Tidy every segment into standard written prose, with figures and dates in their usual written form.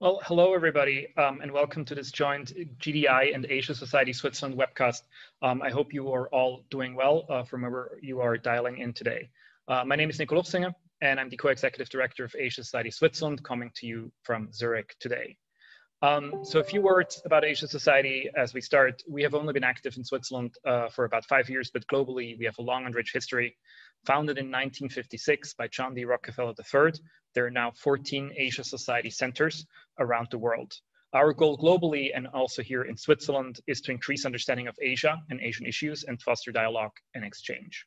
Well, hello, everybody, and welcome to this joint GDI and Asia Society Switzerland webcast. I hope you are all doing well from wherever you are dialing in today. My name is Nico Lofsinger, and I'm the co-executive director of Asia Society Switzerland, coming to you from Zurich today. So a few words about Asia Society as we start. We have only been active in Switzerland for about 5 years, but globally we have a long and rich history. Founded in 1956 by John D. Rockefeller III, there are now 14 Asia Society centers around the world. Our goal globally and also here in Switzerland is to increase understanding of Asia and Asian issues and foster dialogue and exchange.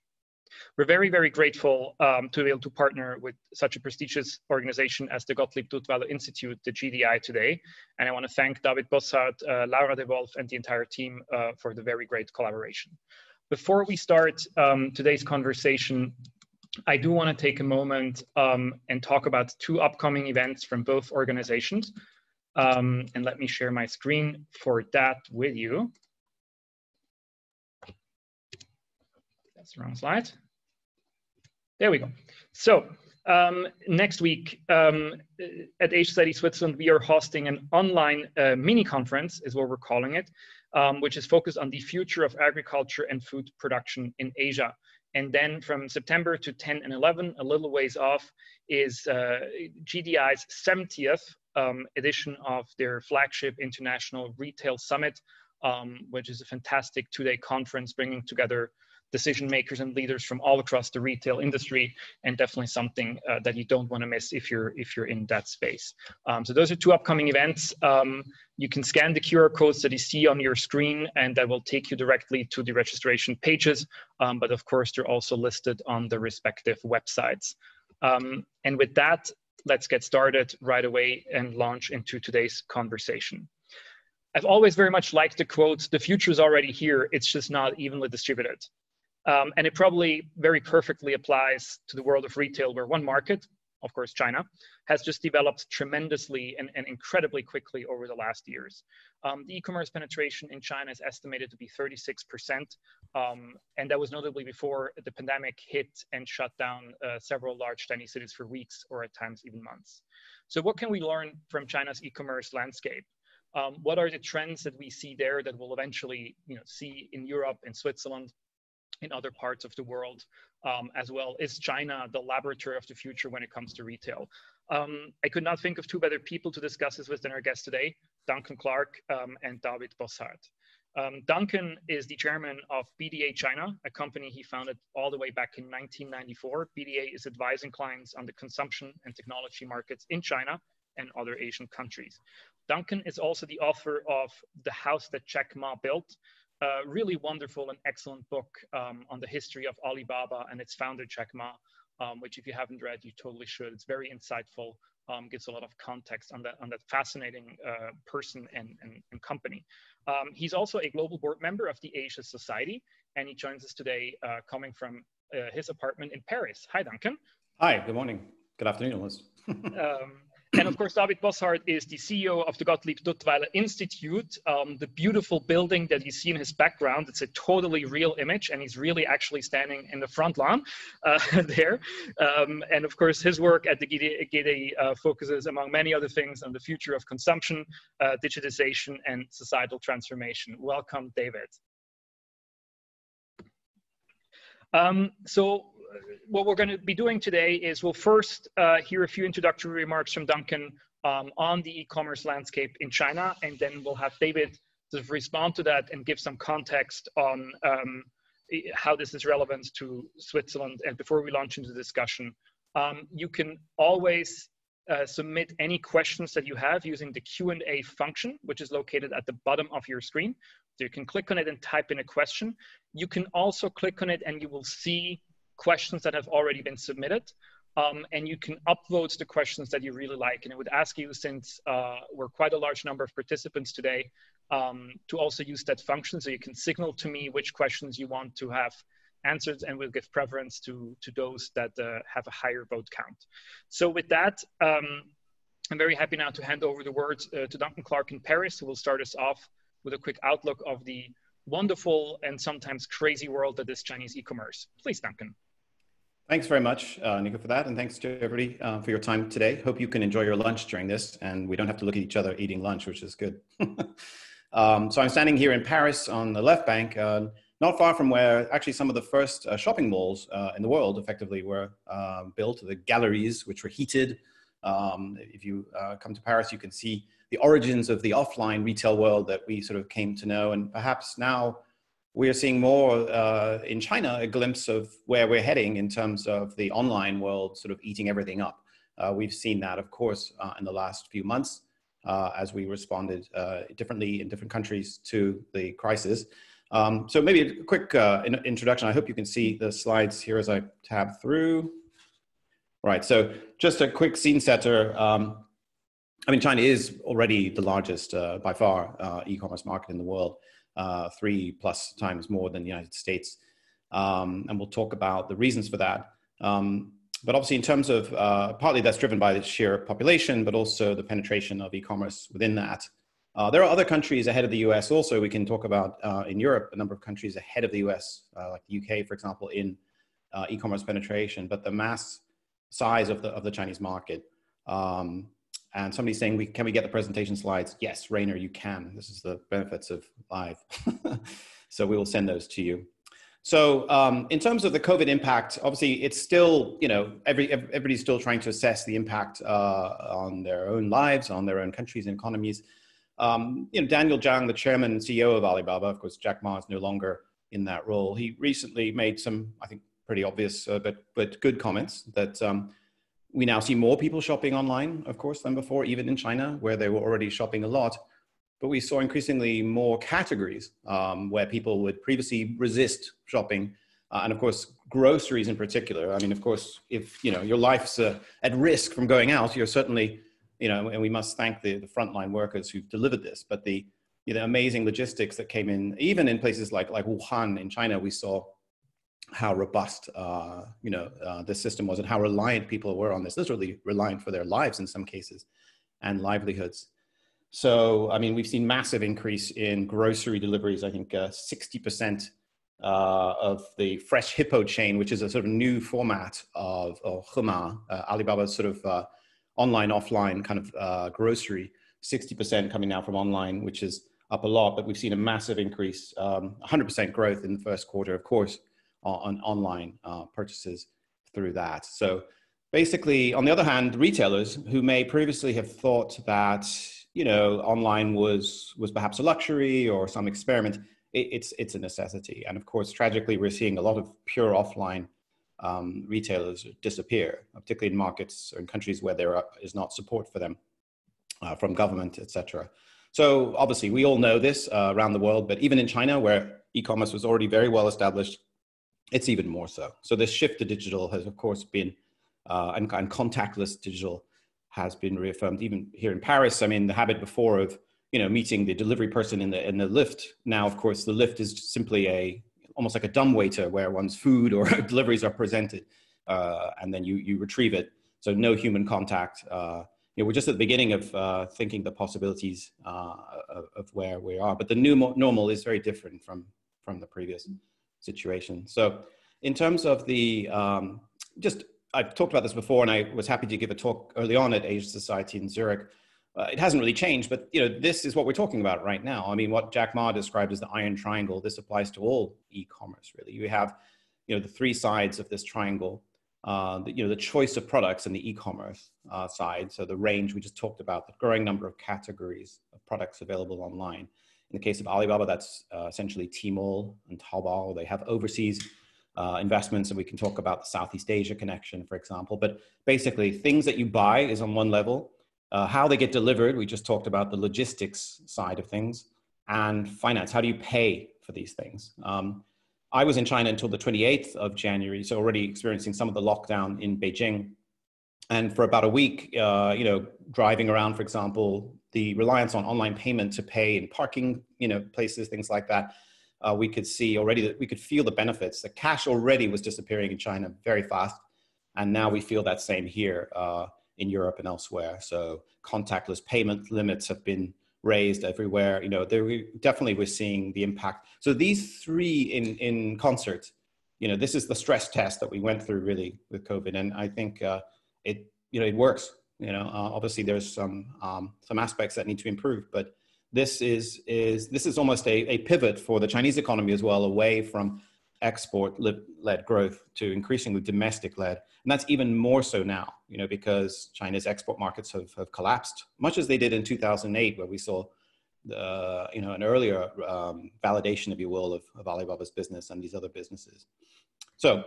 We're very, very grateful to be able to partner with such a prestigious organization as the Gottlieb Duttweiler Institute, the GDI, today. And I want to thank David Bossart, Laura de Wolf, and the entire team for the very great collaboration. Before we start today's conversation, I do want to take a moment and talk about 2 upcoming events from both organizations. And let me share my screen for that with you. That's the wrong slide. There we go. So next week at Asia Society Switzerland, we are hosting an online mini conference, is what we're calling it, which is focused on the future of agriculture and food production in Asia. And then from September to 10 and 11, a little ways off, is GDI's 70th edition of their flagship International Retail Summit, which is a fantastic 2-day conference bringing together decision makers and leaders from all across the retail industry, and definitely something that you don't want to miss if you're in that space. So those are 2 upcoming events. You can scan the QR codes that you see on your screen, and that will take you directly to the registration pages. But of course, they're also listed on the respective websites. And with that, let's get started right away and launch into today's conversation. I've always very much liked the quote, "The future is already here, it's just not evenly distributed." And it probably very perfectly applies to the world of retail, where one market, of course, China, has just developed tremendously and incredibly quickly over the last years. The e-commerce penetration in China is estimated to be 36%, and that was notably before the pandemic hit and shut down several large Chinese cities for weeks or at times even months. So what can we learn from China's e-commerce landscape? What are the trends that we see there that we'll eventually see in Europe, in Switzerland, in other parts of the world as well? Is China the laboratory of the future when it comes to retail? I could not think of 2 better people to discuss this with than our guest today, Duncan Clark and David Bossart. Duncan is the chairman of BDA China, a company he founded all the way back in 1994. BDA is advising clients on the consumption and technology markets in China and other Asian countries. Duncan is also the author of The House That Jack Ma Built, a really wonderful and excellent book on the history of Alibaba and its founder, Jack Ma, which if you haven't read, you totally should. It's very insightful, gives a lot of context on that fascinating person and company. He's also a global board member of the Asia Society, and he joins us today coming from his apartment in Paris. Hi, Duncan. Hi, good morning. Good afternoon, almost. And of course, David Bossart is the CEO of the Gottlieb Duttweiler Institute. The beautiful building that you see in his background, it's a totally real image, and he's really actually standing in the front lawn there. And of course, his work at the GDI focuses, among many other things, on the future of consumption, digitization, and societal transformation. Welcome, David. So what we're going to be doing today is we'll first hear a few introductory remarks from Duncan on the e-commerce landscape in China, and then we'll have David sort of respond to that and give some context on how this is relevant to Switzerland. And before we launch into the discussion, you can always submit any questions that you have using the Q&A function, which is located at the bottom of your screen. So you can click on it and type in a question. You can also click on it and you will see questions that have already been submitted, and you can upvote the questions that you really like. And I would ask you, since we're quite a large number of participants today, to also use that function so you can signal to me which questions you want to have answered, and we'll give preference to those that have a higher vote count. So with that, I'm very happy now to hand over the words to Duncan Clark in Paris, who will start us off with a quick outlook of the wonderful and sometimes crazy world that is Chinese e-commerce. Please, Duncan. Thanks very much, Nico, for that. And thanks to everybody for your time today. Hope you can enjoy your lunch during this and we don't have to look at each other eating lunch, which is good. So I'm standing here in Paris on the left bank, not far from where actually some of the first shopping malls in the world effectively were built, the galleries, which were heated. If you come to Paris, you can see the origins of the offline retail world that we sort of came to know. And perhaps now we are seeing more in China, a glimpse of where we're heading in terms of the online world sort of eating everything up. We've seen that, of course, in the last few months as we responded differently in different countries to the crisis. So maybe a quick introduction. I hope you can see the slides here as I tab through. Right, so just a quick scene setter. I mean, China is already the largest by far e-commerce market in the world. 3+ times more than the United States. And we'll talk about the reasons for that. But obviously in terms of, partly that's driven by the sheer population, but also the penetration of e-commerce within that. There are other countries ahead of the US also. We can talk about in Europe, a number of countries ahead of the US, like the UK, for example, in e-commerce penetration, but the mass size of the Chinese market. And somebody's saying, can we get the presentation slides? Yes, Rainer, you can. This is the benefits of live. So we will send those to you. So in terms of the COVID impact, obviously it's still, you know, everybody's still trying to assess the impact on their own lives, on their own countries and economies. You know, Daniel Zhang, the chairman and CEO of Alibaba, of course, Jack Ma is no longer in that role. He recently made some, I think, pretty obvious, but good comments that we now see more people shopping online, of course, than before, even in China, where they were already shopping a lot. But we saw increasingly more categories where people would previously resist shopping. And of course, groceries in particular. I mean, of course, if you know your life's at risk from going out, you're certainly, you know, and we must thank the frontline workers who've delivered this. But the amazing logistics that came in, even in places like Wuhan in China, we saw how robust, this system was and how reliant people were on this, literally reliant for their lives in some cases and livelihoods. So, I mean, we've seen massive increase in grocery deliveries. I think 60% of the Fresh Hippo chain, which is a sort of new format of Hema, Alibaba's sort of online, offline kind of grocery, 60% coming now from online, which is up a lot, but we've seen a massive increase, 100% growth in the first quarter, of course, on online purchases through that. So basically, on the other hand, retailers who may previously have thought that, you know, online was perhaps a luxury or some experiment, it's a necessity. And of course, tragically, we're seeing a lot of pure offline retailers disappear, particularly in markets or in countries where there is not support for them from government, etc. So obviously, we all know this around the world, but even in China, where e-commerce was already very well established, it's even more so. So this shift to digital has, of course, been, and contactless digital has been reaffirmed. Even here in Paris, I mean, the habit before of, you know, meeting the delivery person in the lift. Now, of course, the lift is simply almost like a dumbwaiter where one's food or deliveries are presented, and then you retrieve it. So no human contact. You know, we're just at the beginning of thinking the possibilities of where we are. But the new normal is very different from the previous situation. So in terms of the, I've talked about this before, and I was happy to give a talk early on at Asia Society in Zurich. It hasn't really changed, but you know, this is what we're talking about right now. I mean, what Jack Ma described as the iron triangle, this applies to all e-commerce, really. You have, you know, the three sides of this triangle, the choice of products and the e-commerce side. So the range we just talked about, the growing number of categories of products available online. In the case of Alibaba, that's essentially Tmall and Taobao. They have overseas investments, and we can talk about the Southeast Asia connection, for example. But basically, things that you buy is on one level. How they get delivered, we just talked about the logistics side of things, and finance. How do you pay for these things? I was in China until the 28th of January, so already experiencing some of the lockdown in Beijing. And for about a week, you know, driving around, for example, the reliance on online payment to pay in parking, you know, places, things like that, we could see already that we could feel the benefits. The cash already was disappearing in China very fast. And now we feel that same here in Europe and elsewhere. So contactless payment limits have been raised everywhere. You know, definitely we're seeing the impact. So these three in concert this is the stress test that we went through really with COVID. And I think it works. Obviously there's some aspects that need to improve, but this is almost a pivot for the Chinese economy as well, away from export-led growth to increasingly domestic-led. And that's even more so now, because China's export markets have collapsed, much as they did in 2008, where we saw an earlier validation, if you will, of Alibaba's business and these other businesses. So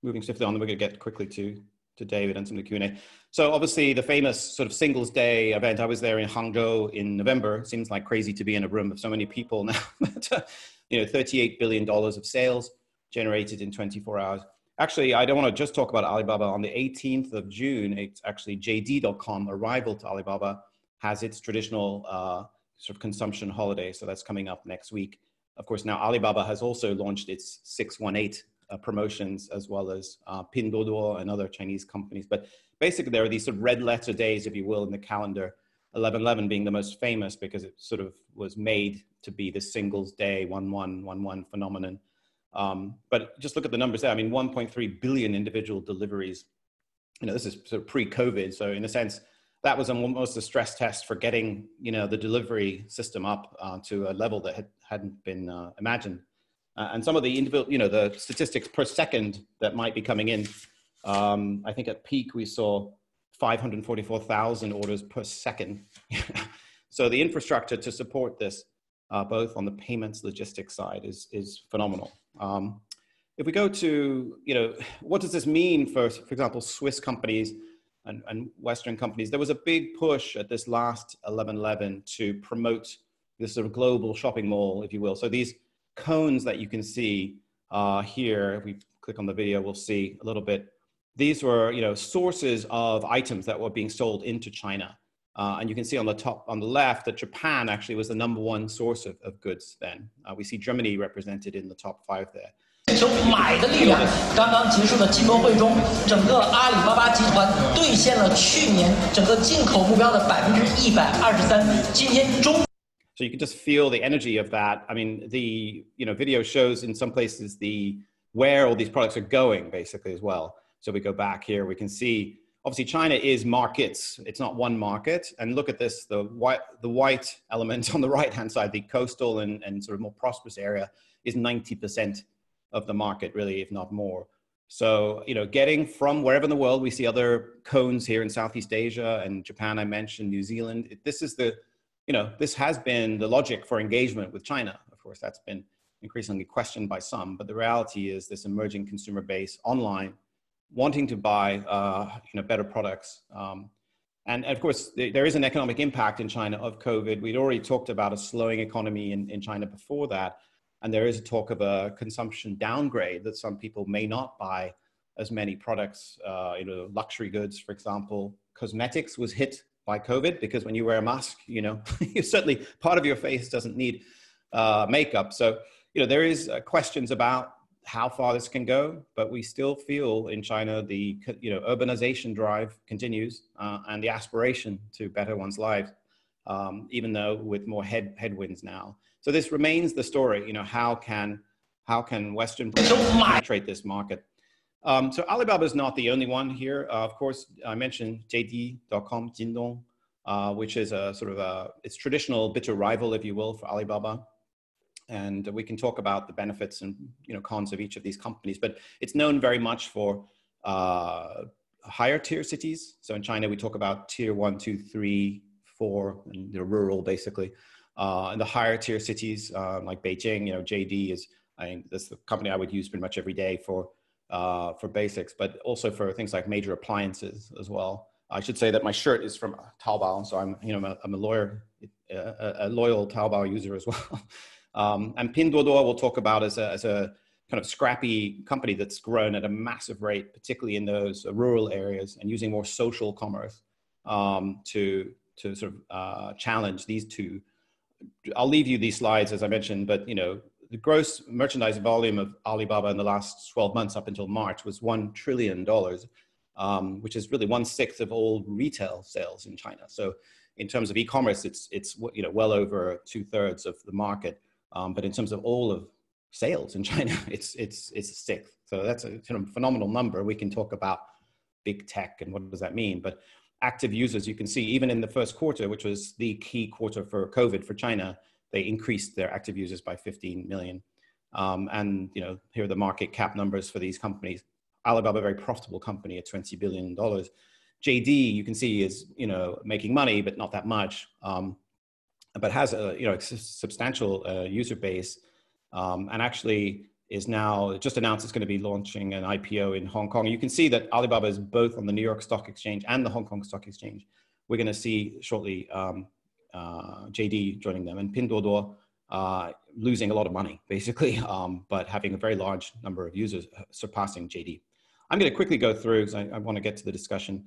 moving swiftly on, we're going to get quickly to David and some of the Q&A. So obviously the famous sort of Singles Day event, I was there in Hangzhou in November. It seems like crazy to be in a room of so many people now. But, $38 billion of sales generated in 24 hours. Actually, I don't want to just talk about Alibaba. On the 18th of June, it's actually JD.com, a rival to Alibaba, has its traditional sort of consumption holiday. So that's coming up next week. Of course, now Alibaba has also launched its 618 promotions, as well as Pinduoduo and other Chinese companies. But basically, there are these sort of red letter days, if you will, in the calendar, 11/11 being the most famous because it sort of was made to be the Singles Day 1111 phenomenon. But just look at the numbers there. I mean, 1.3 billion individual deliveries. This is sort of pre-COVID. So in a sense, that was almost a stress test for getting, the delivery system up to a level that hadn't been imagined. And some of the individual, the statistics per second that might be coming in, I think at peak we saw 544,000 orders per second. So the infrastructure to support this, both on the payments logistics side, is phenomenal. If we go to, what does this mean for example, Swiss companies and Western companies? There was a big push at this last 11/11 to promote this sort of global shopping mall, if you will. So these cones that you can see here, if we click on the video, we'll see a little bit. These were, sources of items that were being sold into China. And you can see on the top, on the left, that Japan actually was the #1 source of goods then. We see Germany represented in the top 5 there. 买的力量，刚刚结束的金博会中，整个阿里巴巴集团兑现了去年整个进口目标的123%。今天中。 So you can just feel the energy of that. I mean, the video shows in some places where all these products are going basically as well. So we go back here, we can see obviously China is markets. It's not one market. And look at this, the white element on the right hand side, the coastal and sort of more prosperous area is 90% of the market, really, if not more. So getting from wherever in the world, we see other cones here in Southeast Asia and Japan, I mentioned, New Zealand. This is this has been the logic for engagement with China. Of course, that's been increasingly questioned by some, but the reality is this emerging consumer base online wanting to buy better products. And of course, there is an economic impact in China of COVID. We'd already talked about a slowing economy in China before that. And there is a talk of a consumption downgrade, that some people may not buy as many products, luxury goods, for example. Cosmetics was hit by COVID because when you wear a mask, you certainly, part of your face doesn't need makeup. So, there is questions about how far this can go, but we still feel in China the urbanization drive continues and the aspiration to better one's lives, even though with more headwinds now. So this remains the story. How can Western penetrate this market? So Alibaba is not the only one here. Of course, I mentioned JD.com, Jingdong, which is a sort of its traditional bitter rival, if you will, for Alibaba. And we can talk about the benefits and cons of each of these companies, but it's known very much for higher tier cities. So in China, we talk about tier 1, 2, 3, 4, and rural basically. And the higher tier cities like Beijing, JD is, that's the company I would use pretty much every day for basics, but also for things like major appliances as well. I should say that my shirt is from Taobao, so I'm a loyal Taobao user as well. And Pinduoduo we'll talk about as a kind of scrappy company that's grown at a massive rate, particularly in those rural areas, and using more social commerce to sort of challenge these two. I'll leave you these slides, as I mentioned, but the gross merchandise volume of Alibaba in the last 12 months up until March was $1 trillion, which is really 1/6 of all retail sales in China. So in terms of e-commerce, it's well over 2/3 of the market. But in terms of all of sales in China. It's a sixth. So that's a kind of phenomenal number. We can talk about big tech and what does that mean, but active users, you can see even in the first quarter, which was the key quarter for COVID for China, they increased their active users by 15 million. And you know, here are the market cap numbers for these companies. Alibaba, a very profitable company at $20 billion. JD, you can see, is, you know, making money, but not that much, but has a, you know, substantial user base, and actually is now just announced it's going to be launching an IPO in Hong Kong. You can see that Alibaba is both on the New York Stock Exchange and the Hong Kong Stock Exchange. We're going to see shortly JD joining them, and Pinduoduo losing a lot of money, basically, but having a very large number of users, surpassing JD. I'm going to quickly go through, because I want to get to the discussion.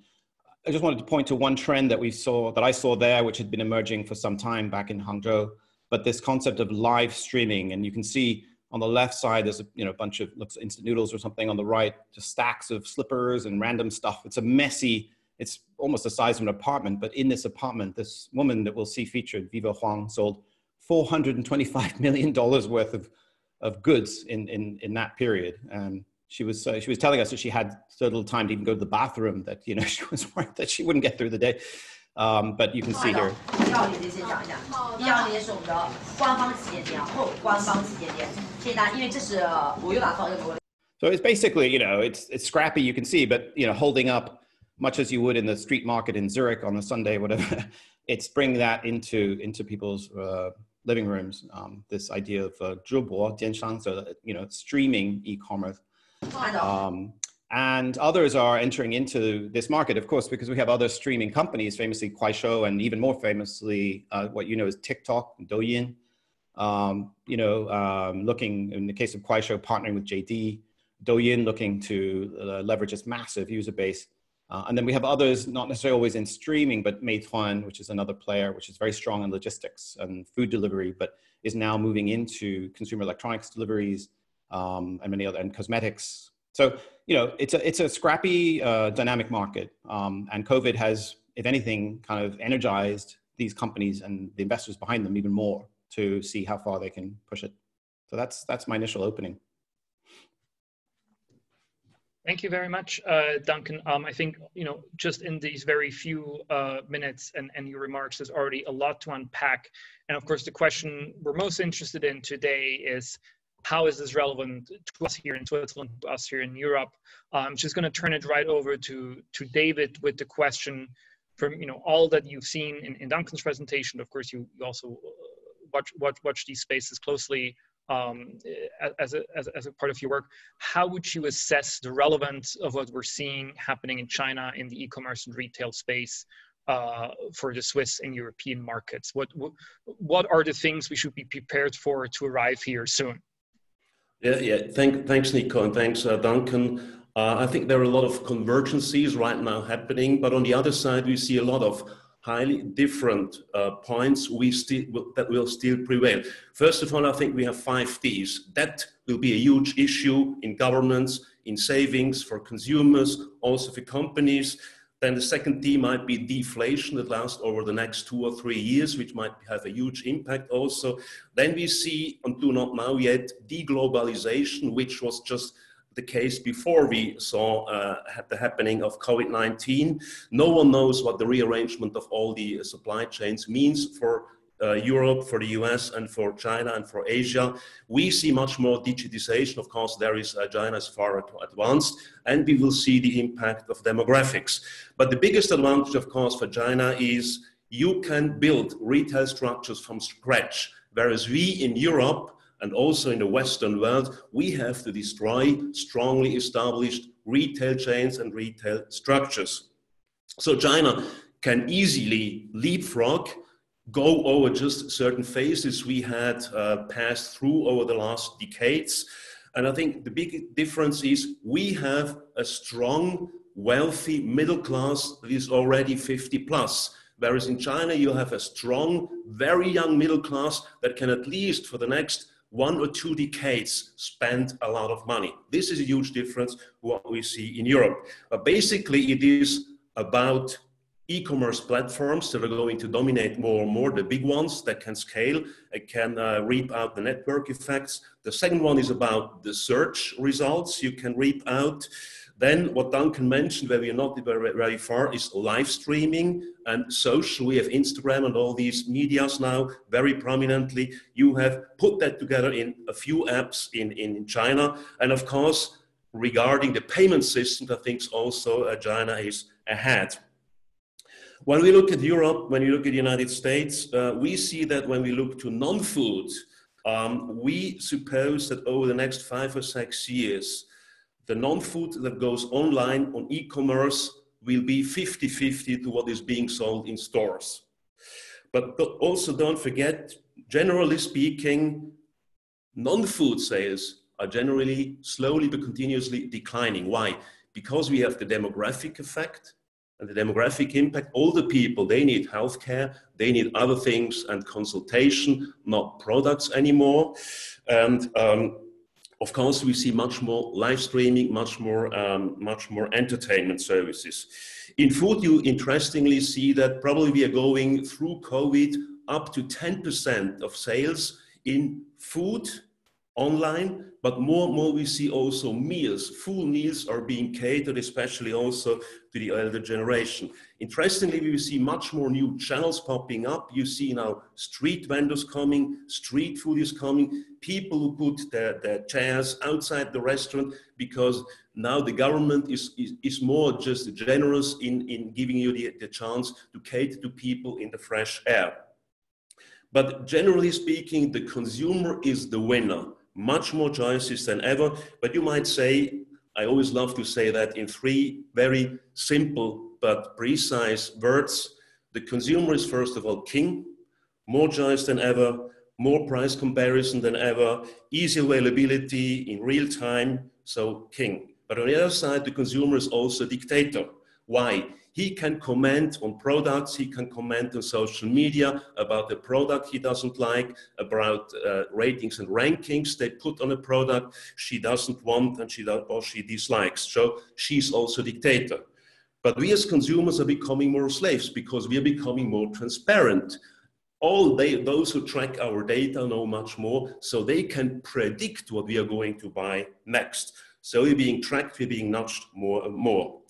I just wanted to point to one trend that I saw there, which had been emerging for some time back in Hangzhou, but this concept of live streaming. And you can see on the left side, there's a, you know, bunch of, looks instant noodles or something. On the right, just stacks of slippers and random stuff. It's a messy, it's almost the size of an apartment, but in this apartment, this woman that we'll see featured, Viva Huang, sold $425 million worth of goods in that period. And she was telling us that she had so little time to even go to the bathroom that, you know, she was worried that she wouldn't get through the day. But you can see here. So it's basically, you know, it's scrappy, you can see, but, you know, holding up much as you would in the street market in Zurich on a Sunday, whatever. It's bringing that into people's living rooms. This idea of zhubo, dianshang, so, you know, streaming e-commerce. And others are entering into this market, of course, because we have other streaming companies, famously Kuaishou, and even more famously, what you know is TikTok, Douyin. You know, looking, in the case of Kuaishou, partnering with JD, Douyin looking to leverage its massive user base. And then we have others, not necessarily always in streaming, but Meituan, which is another player, which is very strong in logistics and food delivery, but is now moving into consumer electronics deliveries, and many other, and cosmetics. So, you know, it's a scrappy, dynamic market. And COVID has, if anything, kind of energized these companies and the investors behind them even more to see how far they can push it. So that's my initial opening. Thank you very much, Duncan. I think, you know, just in these very few minutes and your remarks, there's already a lot to unpack. And of course, the question we're most interested in today is, how is this relevant to us here in Switzerland, to us here in Europe? I'm just going to turn it right over to David with the question from, you know, all that you've seen in Duncan's presentation. Of course, you also watch these spaces closely as a part of your work. How would you assess the relevance of what we're seeing happening in China in the e-commerce and retail space for the Swiss and European markets? What are the things we should be prepared for to arrive here soon? Yeah. Thanks, Nico, and thanks, Duncan. I think there are a lot of convergencies right now happening, but on the other side, we see a lot of highly different points that will still prevail. First of all, I think we have 5 Ds. That will be a huge issue in governments, in savings, for consumers, also for companies. Then the second D might be deflation that lasts over the next 2 or 3 years, which might have a huge impact also. Then we see, and do not know yet, deglobalization, which was just the case before we saw the happening of COVID-19. No one knows what the rearrangement of all the supply chains means for Europe, for the US, and for China, and for Asia. We see much more digitization. Of course, China is far advanced, and we will see the impact of demographics. But the biggest advantage, of course, for China is you can build retail structures from scratch, whereas we in Europe, and also in the Western world, we have to destroy strongly established retail chains and retail structures. So China can easily leapfrog, go over just certain phases we had passed through over the last decades. And I think the big difference is we have a strong, wealthy middle class that is already 50 plus. Whereas in China, you have a strong, very young middle class that can at least for the next 1 or 2 decades spend a lot of money. This is a huge difference what we see in Europe. But basically it is about e-commerce platforms that are going to dominate more and more, the big ones that can scale, can reap out the network effects. The second one is about the search results you can reap out. Then what Duncan mentioned, where we are not very far, is live streaming and social. We have Instagram and all these medias now very prominently. You have put that together in a few apps in China. And of course, regarding the payment system, I think also China is ahead. When we look at Europe, when you look at the United States, we see that when we look to non-food, we suppose that over the next 5 or 6 years, the non-food that goes online on e-commerce will be 50-50 to what is being sold in stores. But also don't forget, generally speaking, non-food sales are generally slowly but continuously declining. Why? Because we have the demographic effect and the demographic impact. Older people, they need healthcare, they need other things and consultation, not products anymore. And of course, we see much more live streaming, much more entertainment services. In food, you interestingly see that probably we are going through COVID up to 10% of sales in food online, but more and more we see also meals. Full meals are being catered, especially also to the elder generation. Interestingly, we see much more new channels popping up. You see now street vendors coming, street food is coming, people who put their chairs outside the restaurant, because now the government is more just generous in giving you the chance to cater to people in the fresh air. But generally speaking, the consumer is the winner. Much more choices than ever, but you might say, I always love to say that in 3 very simple but precise words. The consumer is first of all king, more choice than ever, more price comparison than ever, easy availability in real time, so king. But on the other side, the consumer is also dictator. Why? He can comment on products, he can comment on social media about the product he doesn't like, about ratings and rankings they put on a product she doesn't want and she dislikes. So she's also dictator. But we as consumers are becoming more slaves because we are becoming more transparent. Those who track our data know much more, so they can predict what we are going to buy next. So we're being tracked, we're being nudged more and more.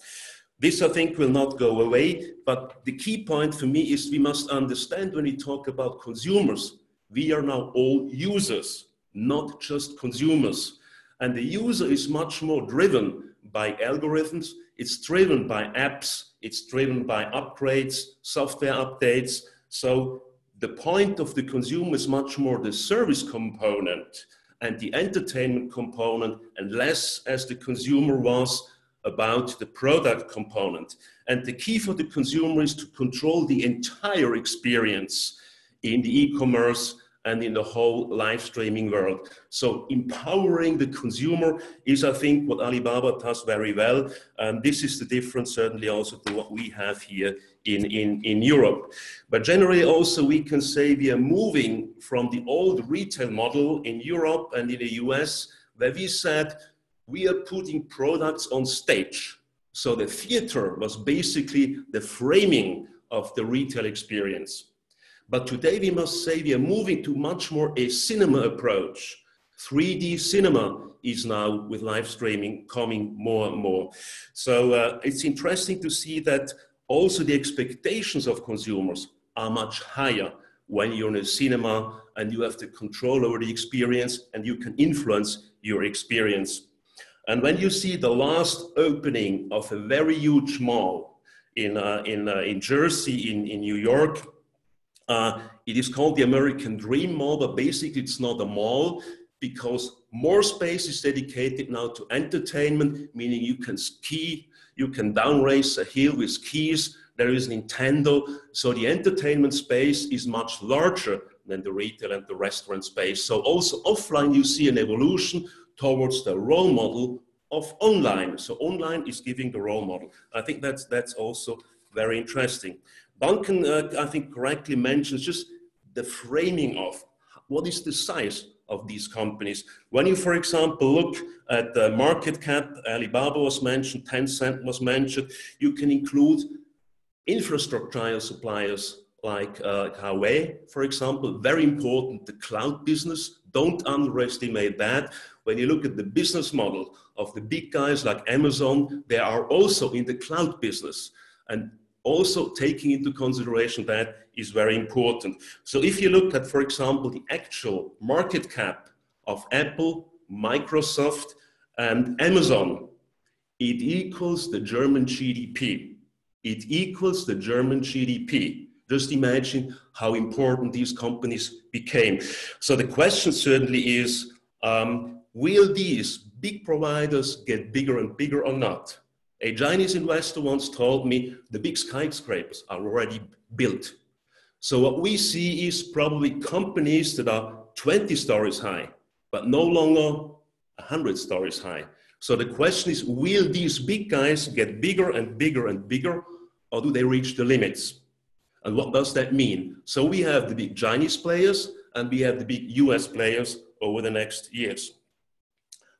This, I think, will not go away, but the key point for me is we must understand when we talk about consumers, we are now all users, not just consumers. And the user is much more driven by algorithms, it's driven by apps, it's driven by upgrades, software updates. So the point of the consumer is much more the service component and the entertainment component, and less as the consumer was about the product component. And the key for the consumer is to control the entire experience in the e-commerce and in the whole live streaming world. So empowering the consumer is, I think, what Alibaba does very well. And this is the difference certainly also to what we have here in Europe. But generally also we can say we are moving from the old retail model in Europe and in the US, where we said, we are putting products on stage. So the theater was basically the framing of the retail experience. But today we must say we are moving to much more a cinema approach. 3D cinema is now with live streaming coming more and more. So it's interesting to see that also the expectations of consumers are much higher when you're in a cinema and you have the control over the experience and you can influence your experience. And when you see the last opening of a very huge mall in Jersey, in New York, it is called the American Dream Mall, but basically it's not a mall because more space is dedicated now to entertainment, meaning you can ski, you can down race a hill with skis, there is Nintendo. So the entertainment space is much larger than the retail and the restaurant space. So also offline, you see an evolution towards the role model of online. So online is giving the role model. I think that's also very interesting. Duncan, I think correctly mentions just the framing of what is the size of these companies. When you, for example, look at the market cap, Alibaba was mentioned, Tencent was mentioned, you can include infrastructure suppliers like Huawei, for example, very important, the cloud business. Don't underestimate that. When you look at the business model of the big guys like Amazon, they are also in the cloud business. And also taking into consideration that is very important. So if you look at, for example, the actual market cap of Apple, Microsoft, and Amazon, it equals the German GDP. It equals the German GDP. Just imagine how important these companies became. So the question certainly is, will these big providers get bigger and bigger or not? A Chinese investor once told me the big skyscrapers are already built. So what we see is probably companies that are 20 stories high, but no longer 100 stories high. So the question is, will these big guys get bigger and bigger and bigger, or do they reach the limits? And what does that mean? So we have the big Chinese players and we have the big US players over the next years.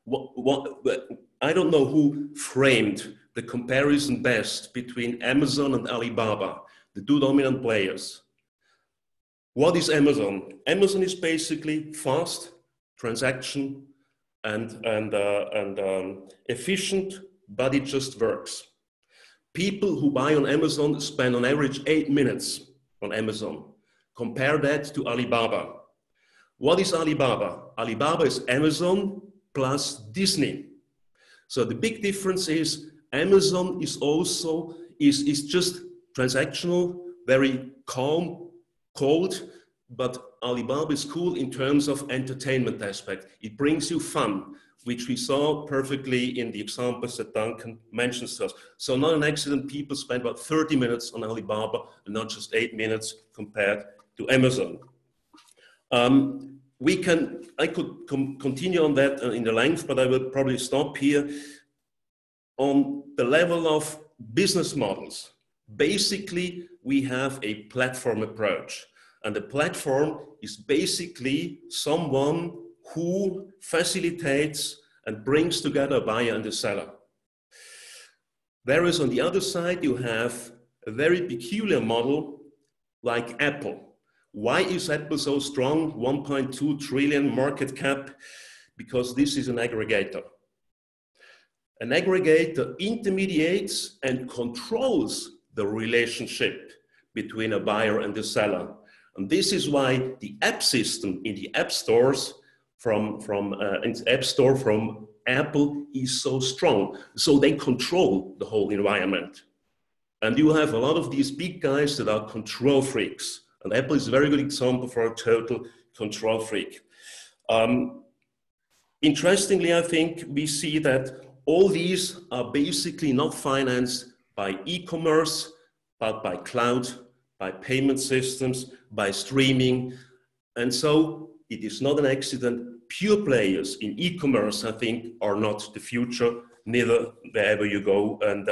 I don't know who framed the comparison best between Amazon and Alibaba, the two dominant players. What is Amazon? Amazon is basically fast, transaction, and efficient, but it just works. People who buy on Amazon spend on average 8 minutes on Amazon. Compare that to Alibaba. What is Alibaba? Alibaba is Amazon plus Disney. So the big difference is Amazon is also, is just transactional, very calm, cold, but Alibaba is cool in terms of entertainment aspect. It brings you fun, which we saw perfectly in the examples that Duncan mentioned to us. So not an accident, people spend about 30 minutes on Alibaba and not just 8 minutes compared to Amazon. I could continue on that in the length, but I will probably stop here. On the level of business models, basically we have a platform approach. And the platform is basically someone who facilitates and brings together a buyer and a seller. Whereas on the other side, you have a very peculiar model like Apple. Why is Apple so strong? 1.2 trillion market cap, because this is an aggregator. An aggregator intermediates and controls the relationship between a buyer and the seller. And this is why the app system in the app stores from Apple is so strong. So they control the whole environment. And you have a lot of these big guys that are control freaks. And Apple is a very good example for a total control freak. Interestingly, I think we see that all these are basically not financed by e-commerce, but by cloud, by payment systems, by streaming. And so it is not an accident. Pure players in e-commerce, I think, are not the future, neither wherever you go. And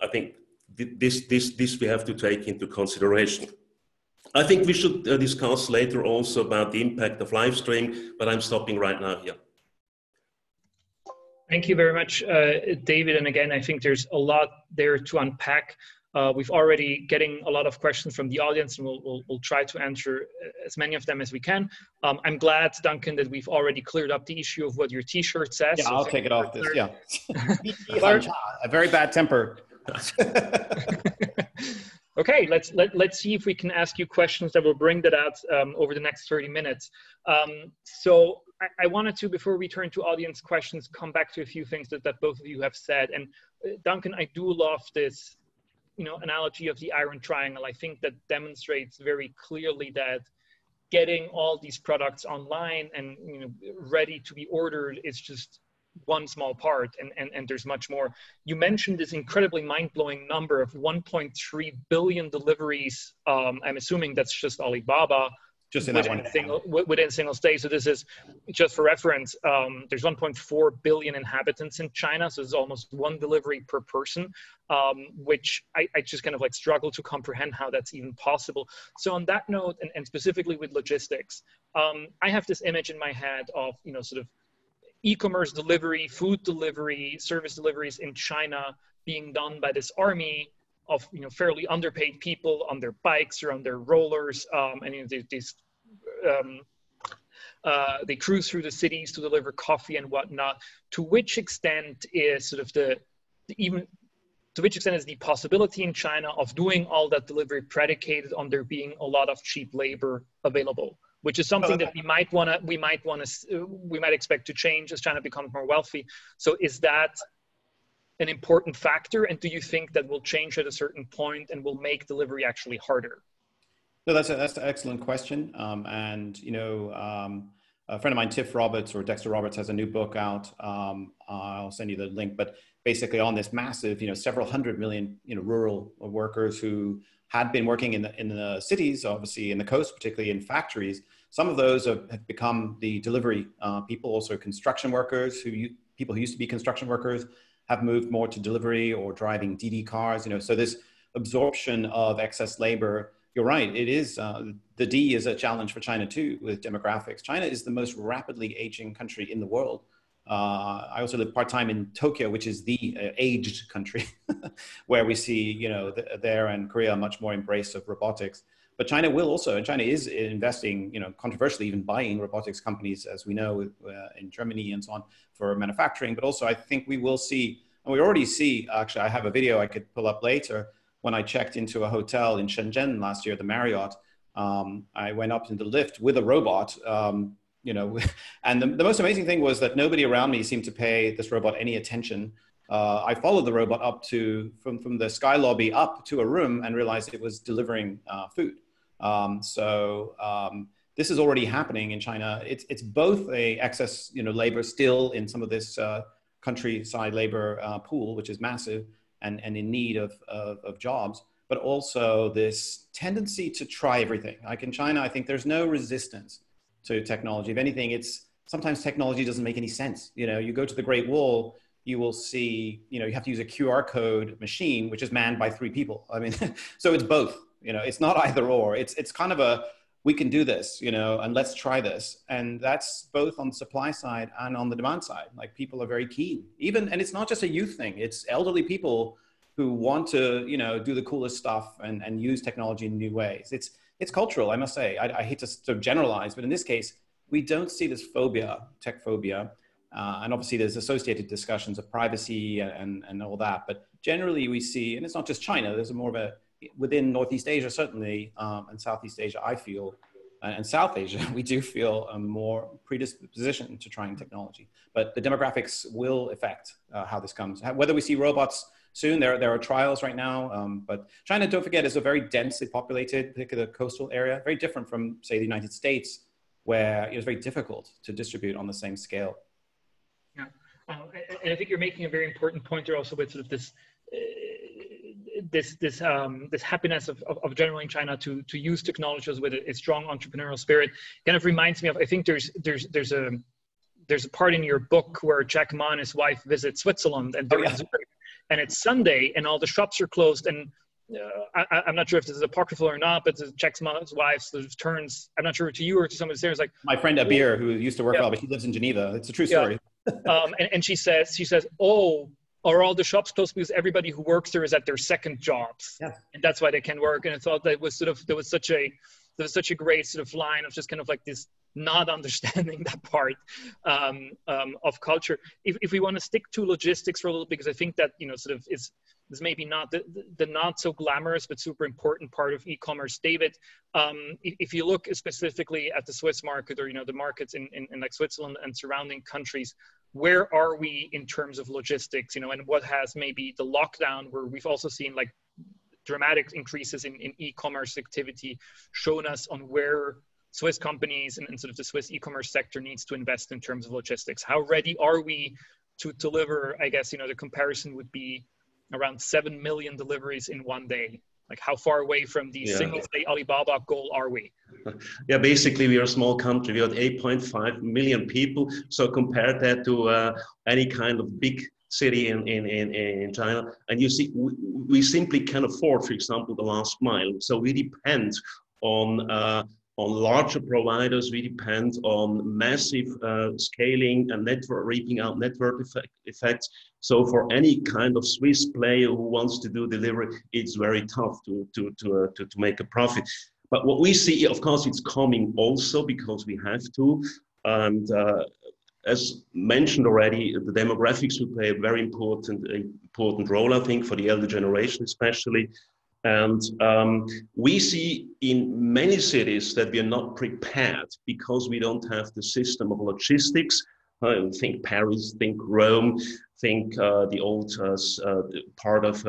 I think this we have to take into consideration. I think we should discuss later also about the impact of live stream, but I'm stopping right now here. Thank you very much, David. And again, I think there's a lot there to unpack. We've already getting a lot of questions from the audience, and we'll try to answer as many of them as we can. I'm glad, Duncan, that we've already cleared up the issue of what your T-shirt says. Yeah, so I'll take it off this, yeah. A very bad temper. Okay, let's see if we can ask you questions that will bring that out over the next 30 minutes. So I wanted to, before we turn to audience questions, come back to a few things that both of you have said. And Duncan, I do love this, analogy of the iron triangle. I think that demonstrates very clearly that getting all these products online and ready to be ordered is just one small part, and there's much more. You mentioned this incredibly mind-blowing number of 1.3 billion deliveries. I'm assuming that's just Alibaba. Just in within a single state. So this is just for reference. There's 1.4 billion inhabitants in China, so there's almost one delivery per person, which I just kind of struggle to comprehend how that's even possible. So on that note, and specifically with logistics, I have this image in my head of sort of e-commerce delivery, food delivery, service deliveries in China being done by this army of fairly underpaid people on their bikes or on their rollers, and they cruise through the cities to deliver coffee and whatnot. To which extent is sort of to which extent is the possibility in China of doing all that delivery predicated on there being a lot of cheap labor available, which is something that we might expect to change as China becomes more wealthy. So is that an important factor, and do you think that will change at a certain point and will make delivery actually harder? No, that's an excellent question. A friend of mine, Tiff Roberts or Dexter Roberts, has a new book out. I'll send you the link, but basically on this massive, several hundred million, rural workers who had been working in the cities, obviously in the coast, particularly in factories. Some of those have become the delivery people, also construction workers people who used to be construction workers have moved more to delivery or driving DD cars, so this absorption of excess labor. You're right. It is, the D is a challenge for China too with demographics. China is the most rapidly aging country in the world. I also live part-time in Tokyo, which is the aged country where we see, there and Korea much more embrace of robotics. But China will also, and China is investing, controversially even buying robotics companies, as we know, in Germany and so on for manufacturing. But also I think we will see, and we already see, actually, I have a video I could pull up later. When I checked into a hotel in Shenzhen last year, the Marriott, I went up in the lift with a robot, and the most amazing thing was that nobody around me seemed to pay this robot any attention. I followed the robot up from the sky lobby up to a room and realized it was delivering food. This is already happening in China. It's both a excess, labor still in some of this countryside labor pool, which is massive, and in need of jobs, but also this tendency to try everything. Like in China, I think there's no resistance to technology. If anything, sometimes technology doesn't make any sense. You go to the Great Wall, you will see, you have to use a QR code machine, which is manned by 3 people. I mean, so it's both, it's not either or. It's kind of we can do this, and let's try this. And that's both on the supply side and on the demand side. Like people are very keen, and it's not just a youth thing. It's elderly people who want to, do the coolest stuff and use technology in new ways. It's cultural, I must say. I hate to sort of generalize, but in this case, we don't see this tech phobia. And obviously there's associated discussions of privacy and all that. But generally we see, and it's not just China, there's more of within Northeast Asia, certainly, and Southeast Asia, I feel, and South Asia, we do feel a more predisposition to trying technology. But the demographics will affect how this comes. Whether we see robots soon, there are trials right now, but China, don't forget, is a very densely populated, particularly the coastal area, very different from, say, the United States, where it was very difficult to distribute on the same scale. Yeah, and I think you're making a very important point there also with sort of this happiness of generally in China to use technologies with a strong entrepreneurial spirit. Kind of reminds me of, I think there's a part in your book where Jack Ma and his wife visit Switzerland, and they're in Zurich, and it's Sunday and all the shops are closed, and I'm not sure if this is apocryphal or not, but Jack Ma's wife sort of turns, I'm not sure to you or to somebody there, is like, my friend Abir, who used to work well, but he lives in Geneva. It's a true story. And she says, oh, are all the shops closed because everybody who works there is at their second jobs, and that's why they can work. And I thought that was there was such a great sort of line of just kind of like this not understanding that part of culture. If we want to stick to logistics for a little bit, because I think that sort of is maybe not the not so glamorous but super important part of e-commerce. David, if you look specifically at the Swiss market, or the markets in like Switzerland and surrounding countries, where are we in terms of logistics? And what has maybe the lockdown, where we've also seen like dramatic increases in e-commerce activity, shown us on where Swiss companies and sort of the Swiss e-commerce sector needs to invest in terms of logistics? How ready are we to deliver? I guess the comparison would be around 7 million deliveries in one day. Like, how far away from the single-day Alibaba goal are we? Yeah, basically we are a small country. We have 8.5 million people. So compare that to any kind of big city in China, and you see, we simply can't afford, for example, the last mile. So we depend on On larger providers, we depend on massive scaling and reaping out network effects. So for any kind of Swiss player who wants to do delivery, it's very tough to make a profit. But what we see, of course, it's coming also because we have to. And as mentioned already, the demographics will play a very important role, I think, for the elder generation especially. And we see in many cities that we are not prepared because we don't have the system of logistics. Think Paris, think Rome, think the old part of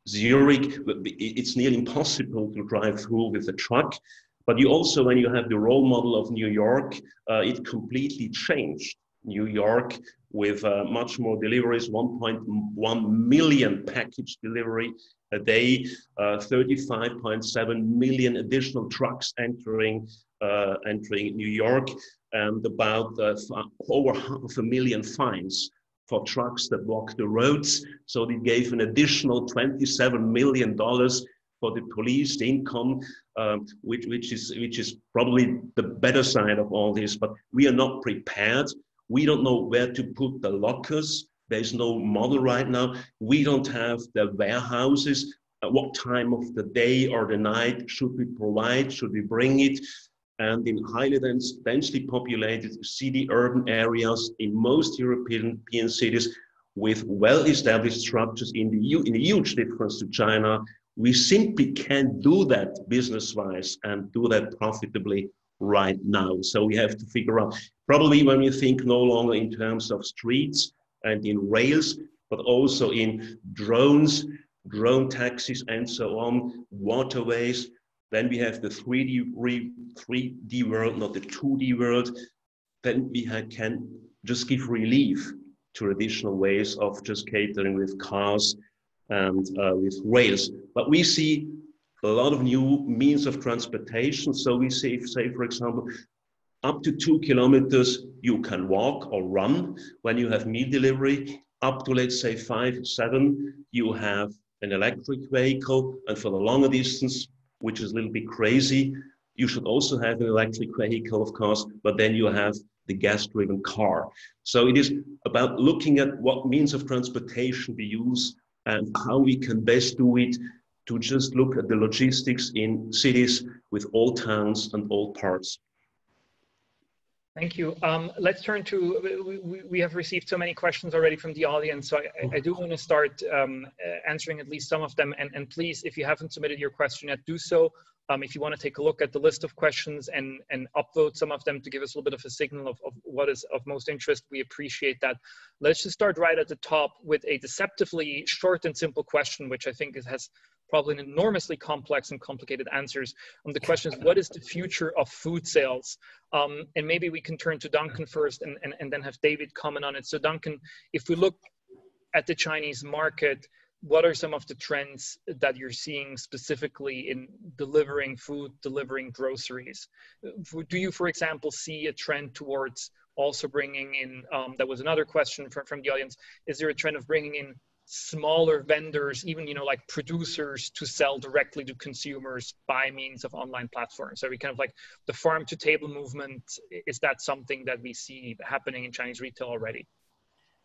Zurich. It's nearly impossible to drive through with a truck. But you also, when you have the role model of New York, it completely changed. New York with much more deliveries, 1.1 million package delivery a day, 35.7 million additional trucks entering New York, and about over 500,000 fines for trucks that block the roads. So they gave an additional $27 million for the police, the income, which is probably the better side of all this. But we are not prepared. We don't know where to put the lockers. There's no model right now. We don't have the warehouses. At what time of the day or the night should we provide? Should we bring it? And in highly densely populated city urban areas in most European cities with well-established structures in a huge difference to China, we simply can't do that business-wise and do that profitably right now. So we have to figure out, probably when we think no longer in terms of streets and in rails, but also in drones, drone taxis and so on, waterways. Then we have the 3D world, not the 2D world. Then we can just give relief to additional ways of just catering with cars and with rails. But we see a lot of new means of transportation. So we say, for example, up to 2 kilometers, you can walk or run when you have meal delivery. Up to, let's say, 5, 7, you have an electric vehicle. And for the longer distance, which is a little bit crazy, you should also have an electric vehicle, of course, but then you have the gas-driven car. So it is about looking at what means of transportation we use and how we can best do it, to just look at the logistics in cities with all towns and all parts. Thank you. Let's turn to, we have received so many questions already from the audience, so I do want to start answering at least some of them. And please, if you haven't submitted your question yet, do so. If you want to take a look at the list of questions and upload some of them to give us a little bit of a signal of what is of most interest, we appreciate that. Let's just start right at the top with a deceptively short and simple question, which I think has probably an enormously complex and complicated answers. The question is, what is the future of food sales? And maybe we can turn to Duncan first and then have David comment on it. So Duncan, if we look at the Chinese market, what are some of the trends that you're seeing specifically in delivering food, delivering groceries? Do you, for example, see a trend towards also bringing in, that was another question from the audience, is there a trend of bringing in smaller vendors, even, you know, like producers, to sell directly to consumers by means of online platforms? So we kind of like the farm to table movement, is that something that we see happening in Chinese retail already?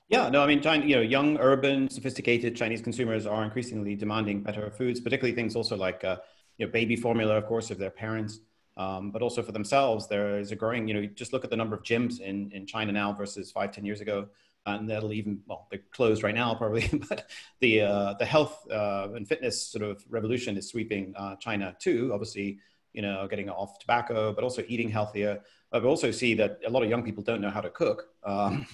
Yeah, no, I mean, China, you know, young, urban, sophisticated Chinese consumers are increasingly demanding better foods, particularly things also like, you know, baby formula, of course, of their parents, but also for themselves. There is a growing, you know, just look at the number of gyms in China now versus 5-10 years ago. And that'll even, well, they're closed right now probably, but the health and fitness sort of revolution is sweeping China too, obviously, you know, getting off tobacco, but also eating healthier. But we also see that a lot of young people don't know how to cook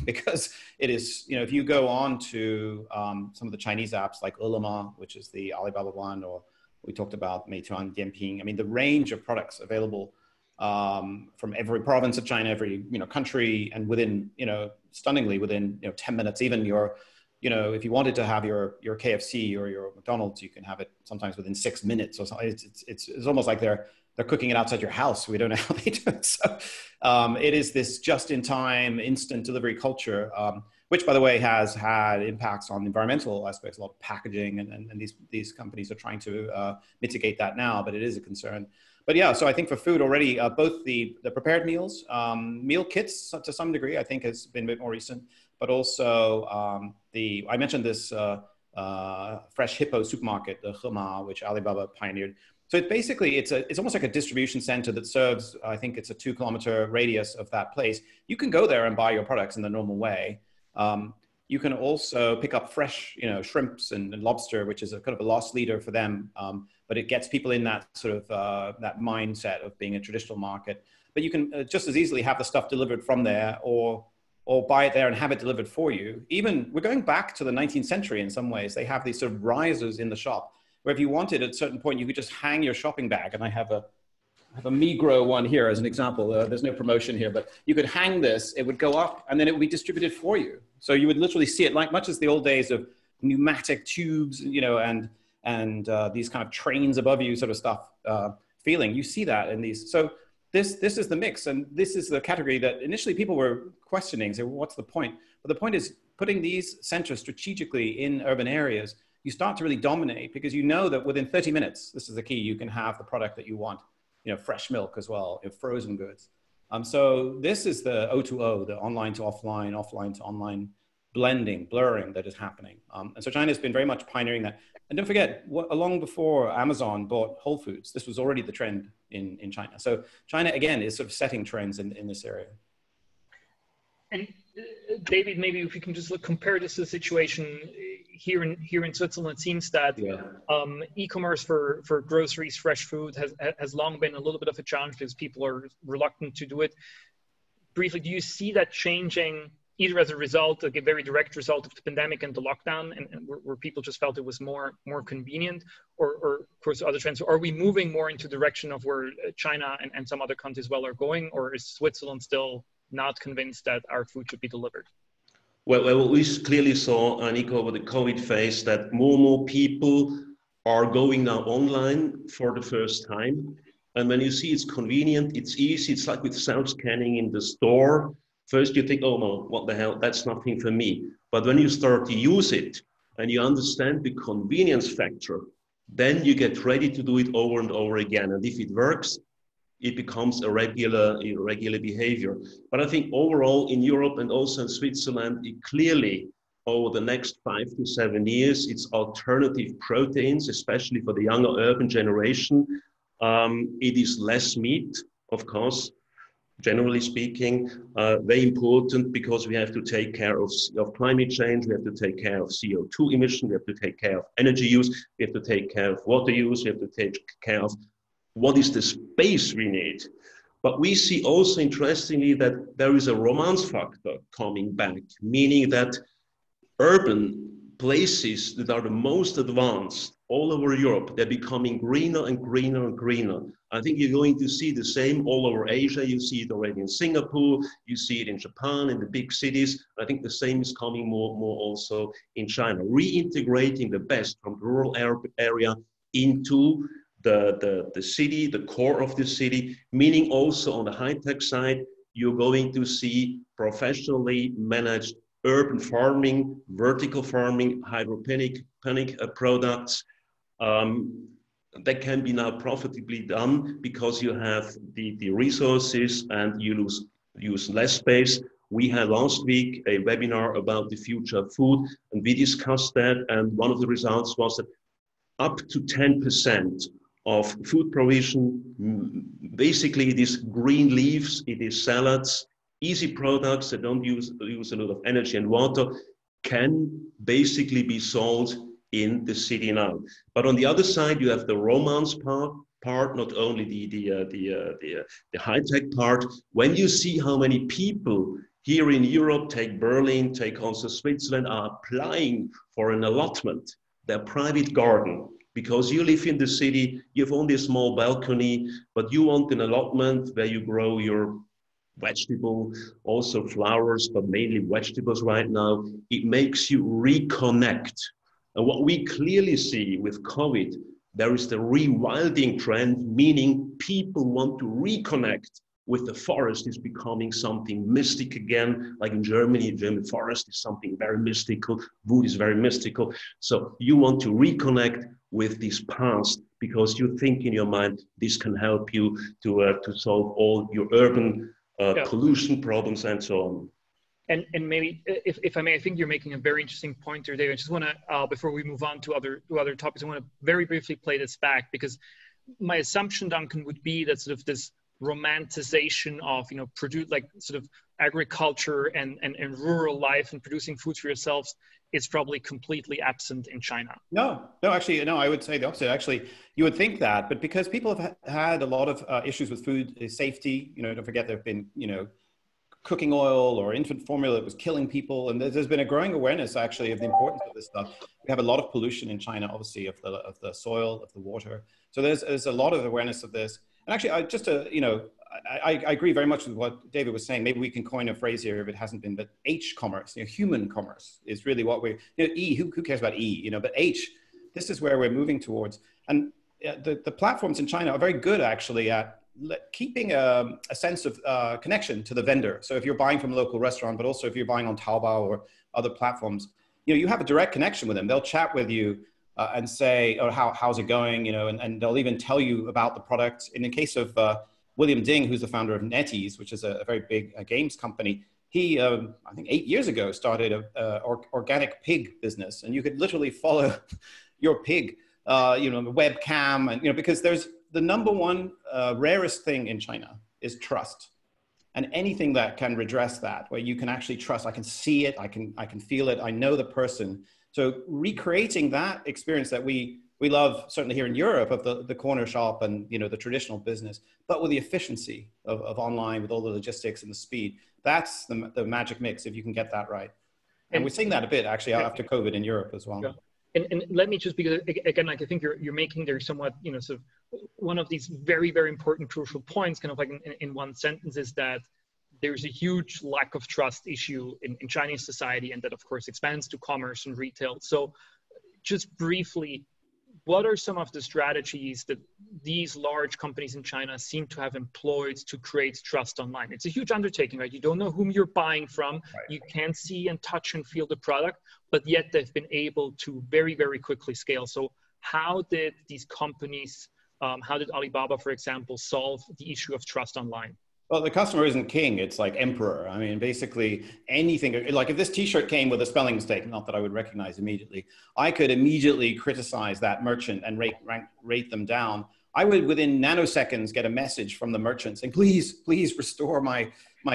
because it is, you know, if you go on to some of the Chinese apps like Ele.me, which is the Alibaba one, or we talked about Meituan, Dianping, I mean, the range of products available from every province of China, every, you know, country, and within, you know, stunningly within, you know, 10 minutes, even your, you know, if you wanted to have your KFC or your McDonald's, you can have it sometimes within 6 minutes or something. It's almost like they're cooking it outside your house. We don't know how they do it. So it is this just-in-time, instant delivery culture, which, by the way, has had impacts on environmental aspects, a lot of packaging, and these companies are trying to mitigate that now, but it is a concern. But yeah, so I think for food already, both the prepared meals, meal kits to some degree, I think has been a bit more recent, but also I mentioned this Fresh Hippo supermarket, the Hema, which Alibaba pioneered. So basically, it's almost like a distribution center that serves, I think it's a 2-kilometer radius of that place. You can go there and buy your products in the normal way. You can also pick up fresh, shrimps and lobster, which is a kind of a loss leader for them. But it gets people in that sort of that mindset of being a traditional market. But you can just as easily have the stuff delivered from there, or buy it there and have it delivered for you. Even we're going back to the 19th century in some ways. They have these sort of risers in the shop, where if you wanted at a certain point, you could just hang your shopping bag. And I have a Migros one here as an example. There's no promotion here, but you could hang this, it would go up, and then it would be distributed for you. So you would literally see it like much as the old days of pneumatic tubes, and these kind of trains above you sort of stuff feeling. You see that in these. So this is the mix, and this is the category that initially people were questioning, say, well, what's the point? But the point is putting these centers strategically in urban areas, you start to really dominate, because you know that within 30 minutes, this is the key, you can have the product that you want, fresh milk as well, frozen goods. So this is the O2O, the online to offline, offline to online blurring that is happening. And so China's been very much pioneering that. And don't forget, long before Amazon bought Whole Foods, this was already the trend in China. So China, again, is sort of setting trends in this area. And David, maybe if you can just compare this to the situation here in Switzerland. It seems that e-commerce for groceries, fresh food has long been a little bit of a challenge because people are reluctant to do it. Briefly, do you see that changing either as a result, like a very direct result of the pandemic and the lockdown, and where people just felt it was more convenient, or of course other trends? Are we moving more into the direction of where China and some other countries are going, or is Switzerland still not convinced that our food should be delivered? Well, we clearly saw, Nico, over the COVID phase that more people are going now online for the first time. And when you see it's convenient, it's easy, it's like with self-scanning in the store. First you think, oh no, what the hell, that's nothing for me. But when you start to use it and you understand the convenience factor, then you get ready to do it over and over again. And if it works, it becomes a regular behavior. But I think overall in Europe and also in Switzerland, it clearly over the next 5 to 7 years, it's alternative proteins, especially for the younger urban generation. It is less meat, of course, generally speaking, very important because we have to take care of climate change, we have to take care of CO2 emission, we have to take care of energy use, we have to take care of water use, we have to take care of what is the space we need. But we see also, interestingly, that there is a romance factor coming back, meaning that urban places that are the most advanced all over Europe, they're becoming greener and greener and greener. I think you're going to see the same all over Asia. You see it already in Singapore, you see it in Japan, in the big cities. I think the same is coming more also in China, reintegrating the best from the rural area into the city, the core of the city, meaning also on the high-tech side, you're going to see professionally managed urban farming, vertical farming, hydroponic products that can be now profitably done because you have the resources and you use less space. We had last week a webinar about the future of food, and we discussed that, and one of the results was that up to 10% of food provision, basically it is green leaves, it is salads, easy products that don't use a lot of energy and water, can basically be sold in the city now. But on the other side, you have the romance part, not only the high-tech part. When you see how many people here in Europe, take Berlin, take also Switzerland, are applying for an allotment, their private garden, because you live in the city, you have only a small balcony, but you want an allotment where you grow your vegetable, also flowers, but mainly vegetables right now. It makes you reconnect. And what we clearly see with COVID, there is the rewilding trend, meaning people want to reconnect with the forest is becoming something mystic again. Like in Germany, German forest is something very mystical. Wood is very mystical. So you want to reconnect with this past because you think in your mind this can help you to solve all your urban pollution problems and so on. And maybe, if I may, I think you're making a very interesting point there, David. I just want to, before we move on to other topics, I want to very briefly play this back, because my assumption, Duncan, would be that sort of this romanticization of, you know, like sort of agriculture and rural life and producing food for yourselves is probably completely absent in China. No, actually, no, I would say the opposite. Actually, you would think that, but because people have had a lot of issues with food safety, you know, don't forget there've been, you know, cooking oil or infant formula that was killing people. And there's been a growing awareness actually of the importance of this stuff. We have a lot of pollution in China, obviously, of the soil, of the water. So there's a lot of awareness of this. And actually, I agree very much with what David was saying. Maybe we can coin a phrase here if it hasn't been, but H commerce, you know, human commerce is really what we, you know, E, who cares about E, you know, but H, this is where we're moving towards. And the platforms in China are very good actually at keeping a sense of connection to the vendor. So if you're buying from a local restaurant, but also if you're buying on Taobao or other platforms, you know, you have a direct connection with them. They'll chat with you and say, oh, how's it going? You know, and they'll even tell you about the product. In the case of William Ding, who's the founder of NetEase, which is a very big games company, he, I think 8 years ago, started a organic pig business. And you could literally follow your pig, you know, the webcam, and, you know, because there's the number one rarest thing in China is trust. And anything that can redress that, where you can actually trust, I can see it, I can feel it, I know the person. So recreating that experience that we love, certainly here in Europe, of the corner shop and, you know, the traditional business, but with the efficiency of online, with all the logistics and the speed, that's the magic mix, if you can get that right. And we're seeing that a bit actually after COVID in Europe as well. Yeah. And let me just, because again, like I think you're making there somewhat, you know, sort of one of these very, very important crucial points, kind of like in one sentence, is that there's a huge lack of trust issue in Chinese society, and that of course expands to commerce and retail. So just briefly, what are some of the strategies that these large companies in China seem to have employed to create trust online? It's a huge undertaking, right? You don't know whom you're buying from. Right. You can't see and touch and feel the product, but yet they've been able to very, very quickly scale. So how did these companies, how did Alibaba, for example, solve the issue of trust online? Well, the customer isn't king, it's like emperor. I mean, basically anything, like if this t-shirt came with a spelling mistake, not that I would recognize immediately, I could immediately criticize that merchant and rate them down. I would, within nanoseconds, get a message from the merchant saying, please restore my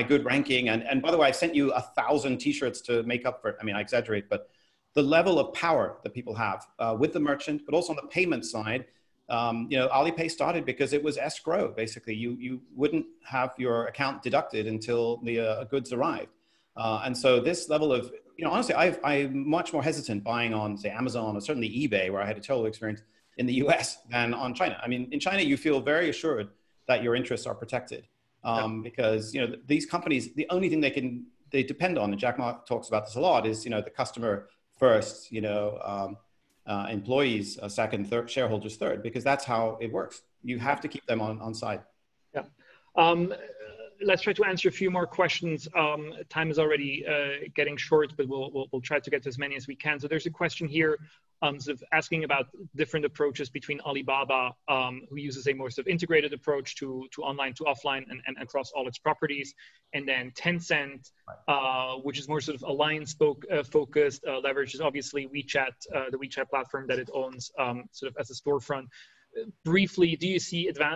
good ranking. And by the way, I've sent you 1,000 t-shirts to make up for it. I mean, I exaggerate, but the level of power that people have with the merchant, but also on the payment side, you know, Alipay started because it was escrow. Basically, you wouldn't have your account deducted until the goods arrived. And so this level of, you know, honestly, I'm much more hesitant buying on, say, Amazon or certainly eBay, where I had a total experience in the US, than on China. I mean, in China, you feel very assured that your interests are protected because, you know, these companies, the only thing they depend on, and Jack Ma talks about this a lot, is, you know, the customer first, you know, employees second, third, shareholders third, because that's how it works. You have to keep them on side. Yeah. Let's try to answer a few more questions. Time is already getting short, but we'll try to get to as many as we can. So there's a question here sort of asking about different approaches between Alibaba, who uses a more sort of integrated approach to online to offline and across all its properties, and then Tencent, which is more sort of alliance focused, leverages obviously WeChat, the WeChat platform that it owns sort of as a storefront. Briefly,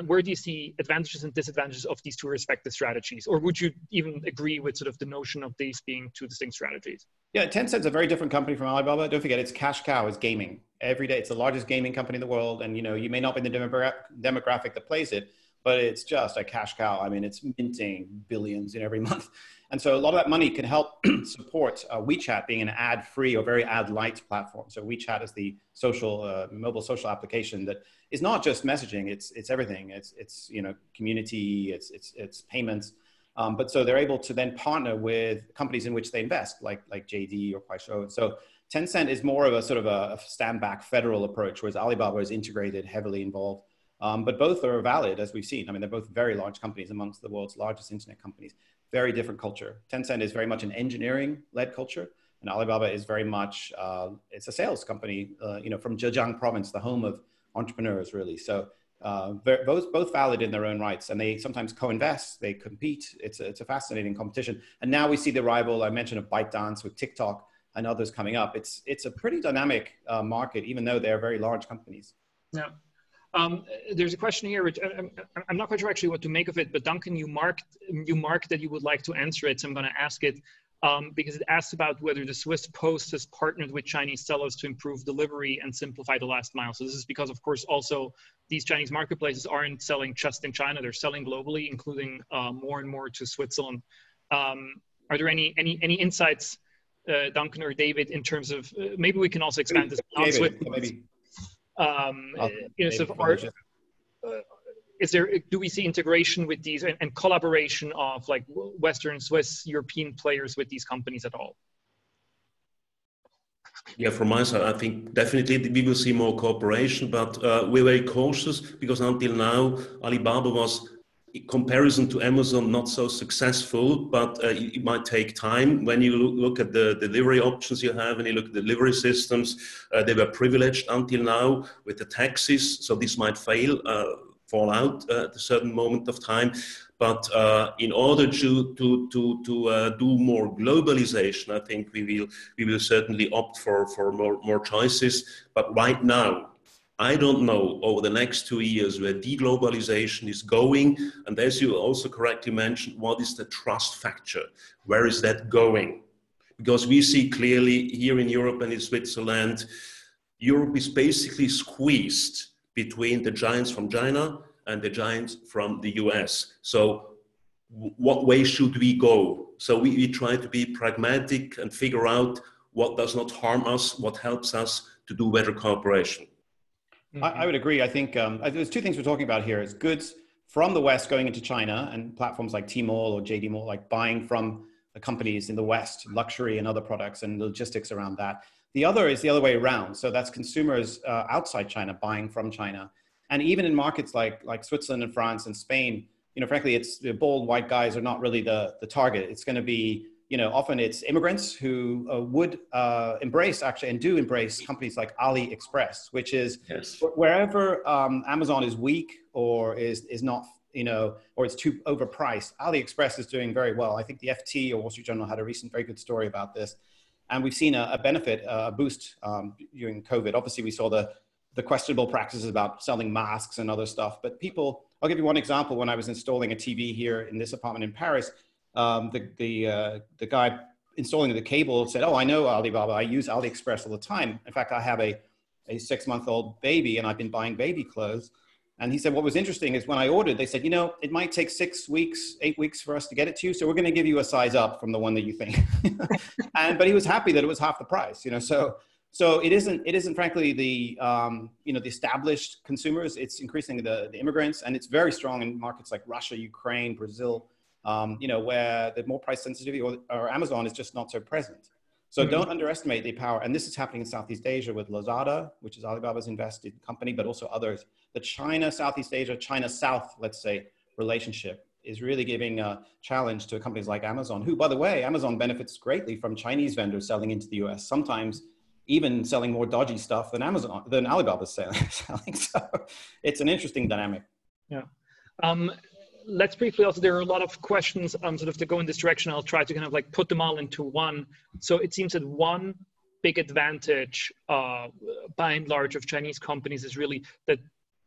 where do you see advantages and disadvantages of these two respective strategies? Or would you even agree with sort of the notion of these being two distinct strategies? Yeah, Tencent's a very different company from Alibaba. Don't forget, its cash cow is gaming. Every day, it's the largest gaming company in the world. And, you know, you may not be the demographic that plays it, but it's just a cash cow. I mean, it's minting billions in every month. And so a lot of that money can help support WeChat being an ad-free or very ad-light platform. So WeChat is the social, mobile social application that is not just messaging, it's everything. It's you know, community, it's payments. But so they're able to then partner with companies in which they invest, like JD or Kuaishou. So Tencent is more of a sort of a stand-back federal approach, whereas Alibaba is integrated, heavily involved. But both are valid, as we've seen. I mean, they're both very large companies amongst the world's largest internet companies. Very different culture. Tencent is very much an engineering-led culture, and Alibaba is very much, it's a sales company, you know, from Zhejiang province, the home of entrepreneurs, really. So both valid in their own rights, and they sometimes co-invest, they compete. It's a fascinating competition. And now we see the arrival, I mentioned, of ByteDance with TikTok and others coming up. It's a pretty dynamic market, even though they're very large companies. Yeah. There's a question here, which I'm not quite sure actually what to make of it, but Duncan, you marked that you would like to answer it, so I'm going to ask it because it asks about whether the Swiss Post has partnered with Chinese sellers to improve delivery and simplify the last mile. So this is because, of course, also these Chinese marketplaces aren't selling just in China; they're selling globally, including more and more to Switzerland. Are there any insights, Duncan or David, in terms of maybe we can also expand this beyond Switzerland? You know, so do we see integration with these and collaboration of like Western, Swiss, European players with these companies at all? Yeah, from my side, I think definitely we will see more cooperation, but we're very cautious because until now, Alibaba was, in comparison to Amazon, not so successful, but it might take time. When you look at the delivery options you have, and you look at the delivery systems, they were privileged until now with the taxis, so this might fall out at a certain moment of time. But in order to do more globalization, I think we will certainly opt for more choices. But right now, I don't know over the next 2 years where deglobalization is going. And as you also correctly mentioned, what is the trust factor? Where is that going? Because we see clearly here in Europe and in Switzerland, Europe is basically squeezed between the giants from China and the giants from the US. So what way should we go? So we try to be pragmatic and figure out what does not harm us, what helps us to do better cooperation. I would agree. I think there's two things we're talking about here. It's goods from the West going into China and platforms like Tmall or JD Mall, like buying from the companies in the West, luxury and other products and logistics around that. The other is the other way around. So that's consumers outside China buying from China. And even in markets like Switzerland and France and Spain, you know, frankly, it's the bald white guys are not really the target. It's going to be, you know, often it's immigrants who would embrace actually and do embrace companies like AliExpress, which is wherever Amazon is weak or is not, you know, or it's too overpriced, AliExpress is doing very well. I think the FT or Wall Street Journal had a recent very good story about this. And we've seen a benefit, a boost during COVID. Obviously, we saw the questionable practices about selling masks and other stuff. But people, I'll give you one example. When I was installing a TV here in this apartment in Paris, the guy installing the cable said, "Oh, I know Alibaba. I use AliExpress all the time. In fact, I have a 6-month-old baby and I've been buying baby clothes." And he said, what was interesting is when I ordered, they said, you know, it might take 6 weeks, 8 weeks for us to get it to you. So we're going to give you a size up from the one that you think. But he was happy that it was half the price, you know, so it isn't frankly the, you know, the established consumers. It's increasingly the immigrants, and it's very strong in markets like Russia, Ukraine, Brazil, you know, where the more price sensitivity or Amazon is just not so present. So don't underestimate the power. And this is happening in Southeast Asia with Lazada, which is Alibaba's invested company, but also others. The China, Southeast Asia, China South, let's say, relationship is really giving a challenge to companies like Amazon, who, by the way, Amazon benefits greatly from Chinese vendors selling into the US, sometimes even selling more dodgy stuff than Alibaba's selling. So it's an interesting dynamic. Yeah. Let's briefly also, there are a lot of questions sort of to go in this direction. I'll try to kind of like put them all into one. So it seems that one big advantage by and large of Chinese companies is really that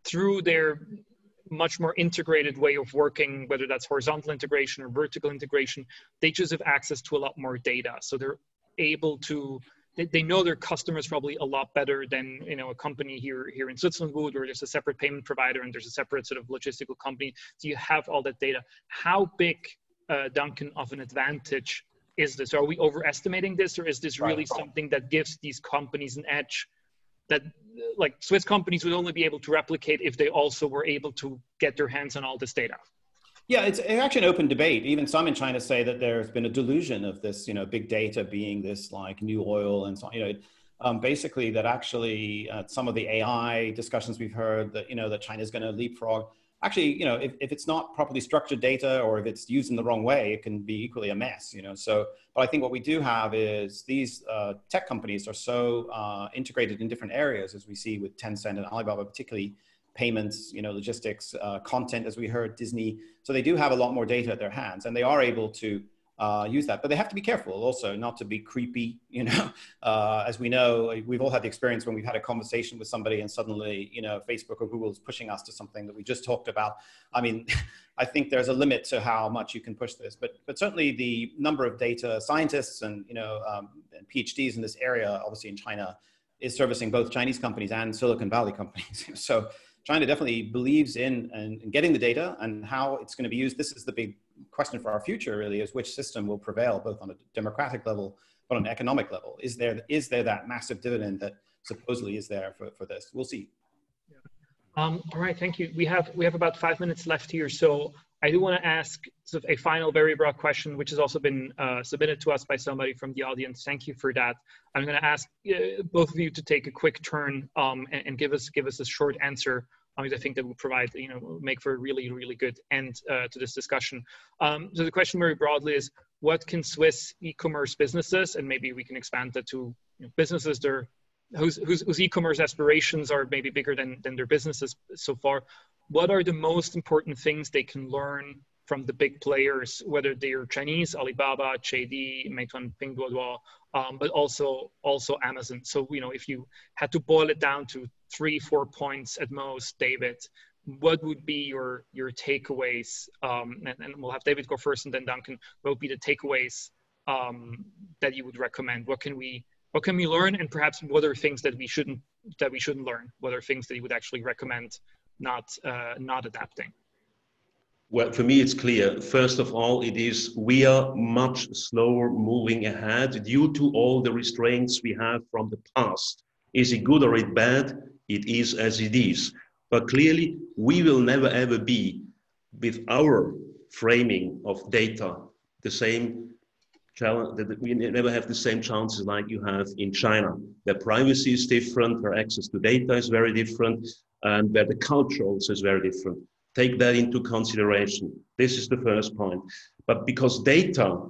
through their much more integrated way of working, whether that's horizontal integration or vertical integration, they just have access to a lot more data. So they're able to, they know their customers probably a lot better than, you know, a company here in Switzerland would, where there's a separate payment provider and there's a separate sort of logistical company. So you have all that data. How big, Duncan, of an advantage is this? Are we overestimating this, or is this really something that gives these companies an edge that like Swiss companies would only be able to replicate if they also were able to get their hands on all this data? Yeah, it's actually an open debate. Even some in China say that there's been a delusion of this, you know, big data being this like new oil and so on. You know, basically that actually some of the AI discussions we've heard that, that China's going to leapfrog. Actually, if it's not properly structured data or if it's used in the wrong way, it can be equally a mess, So, but I think what we do have is these tech companies are so integrated in different areas, as we see with Tencent and Alibaba, particularly payments, logistics, content, as we heard, Disney. So they do have a lot more data at their hands, and they are able to use that, but they have to be careful also not to be creepy, as we know, we've all had the experience when we've had a conversation with somebody and suddenly, Facebook or Google is pushing us to something that we just talked about. I mean, I think there's a limit to how much you can push this, but certainly the number of data scientists and, and PhDs in this area, obviously in China, is servicing both Chinese companies and Silicon Valley companies. So China definitely believes in getting the data and how it's going to be used. This is the big question for our future, really, is which system will prevail, both on a democratic level, but on an economic level. Is there that massive dividend that supposedly is there for this? We'll see. Yeah. All right, thank you. We have about 5 minutes left here, so I do want to ask sort of a final, very broad question, which has also been submitted to us by somebody from the audience. Thank you for that. I'm going to ask both of you to take a quick turn and give us a short answer. Because I think that will provide, make for a really, really good end to this discussion. So the question very broadly is, what can Swiss e-commerce businesses, and maybe we can expand that to businesses whose e-commerce aspirations are maybe bigger than their businesses so far, what are the most important things they can learn from the big players, whether they are Chinese, Alibaba, JD, Meituan, Pinduoduo, but also Amazon. So, if you had to boil it down to 3-4 points at most, David, what would be your takeaways? And we'll have David go first and then Duncan. What would be the takeaways that you would recommend? What can we learn? And perhaps what are things that we shouldn't learn? What are things that you would actually recommend not adapting? Well, for me, it's clear. First of all, we are much slower moving ahead due to all the restraints we have from the past. Is it good or is it bad? It is as it is. But clearly, we will never ever be, with our framing of data, the same challenge, that we never have the same chances like you have in China. Their privacy is different, their access to data is very different, and where the culture also is very different. Take that into consideration. This is the first point. But because data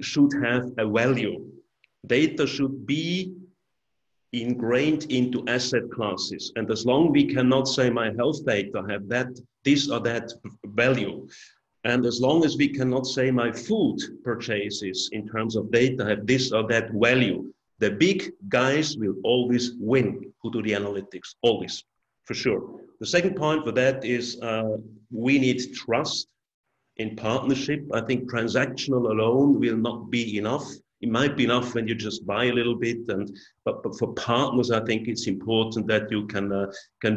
should have a value, data should be ingrained into asset classes. And as long as we cannot say my health data have this or that value, and as long as we cannot say my food purchases in terms of data have this or that value, the big guys will always win who do the analytics, always, for sure. The second point for that is we need trust in partnership. I think transactional alone will not be enough. It might be enough when you just buy a little bit, but for partners, I think it's important that you can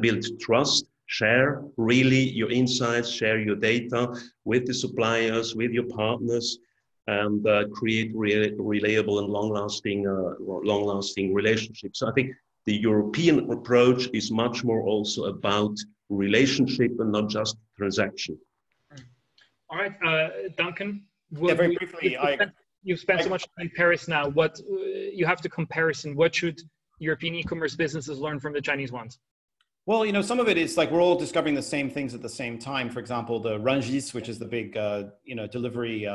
build trust, share really your insights, share your data with the suppliers, with your partners, and create reliable and long-lasting relationships. So I think the European approach is much more also about relationship and not just transaction. All right, Duncan. Yeah, very briefly, You've spent so much time in Paris now. What you have the comparison? What should European e-commerce businesses learn from the Chinese ones? Well, some of it is like we're all discovering the same things at the same time. For example, the Rungis, which is the big, delivery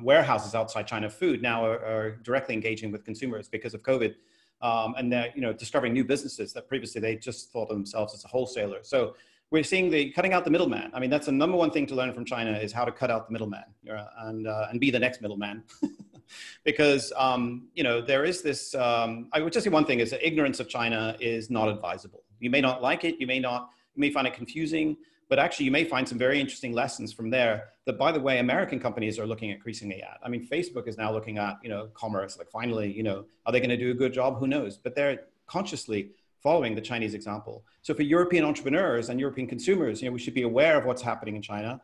warehouses outside China food, now are directly engaging with consumers because of COVID, and they're discovering new businesses that previously they just thought of themselves as a wholesaler. So we're seeing the cutting out the middleman. I mean, that's the number one thing to learn from China is how to cut out the middleman and be the next middleman. Because, there is this, I would just say one thing is that ignorance of China is not advisable. You may not like it. You may find it confusing, but actually you may find some very interesting lessons from there that, by the way, American companies are looking increasingly at. I mean, Facebook is now looking at, commerce, like finally, are they going to do a good job? Who knows? But they're consciously following the Chinese example. So for European entrepreneurs and European consumers, we should be aware of what's happening in China.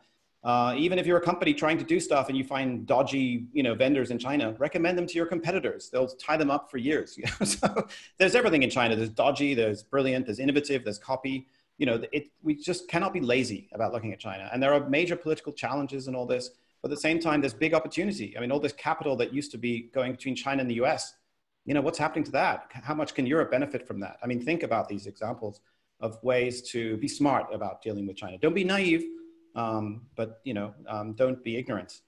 Even if you're a company trying to do stuff and you find dodgy, vendors in China, recommend them to your competitors. They'll tie them up for years. So there's everything in China. There's dodgy, there's brilliant, there's innovative, there's copy. We just cannot be lazy about looking at China. And there are major political challenges and all this. But at the same time, there's big opportunity. I mean, all this capital that used to be going between China and the US, you know, what's happening to that? How much can Europe benefit from that? I mean, think about these examples of ways to be smart about dealing with China. Don't be naive, but, you know, don't be ignorant.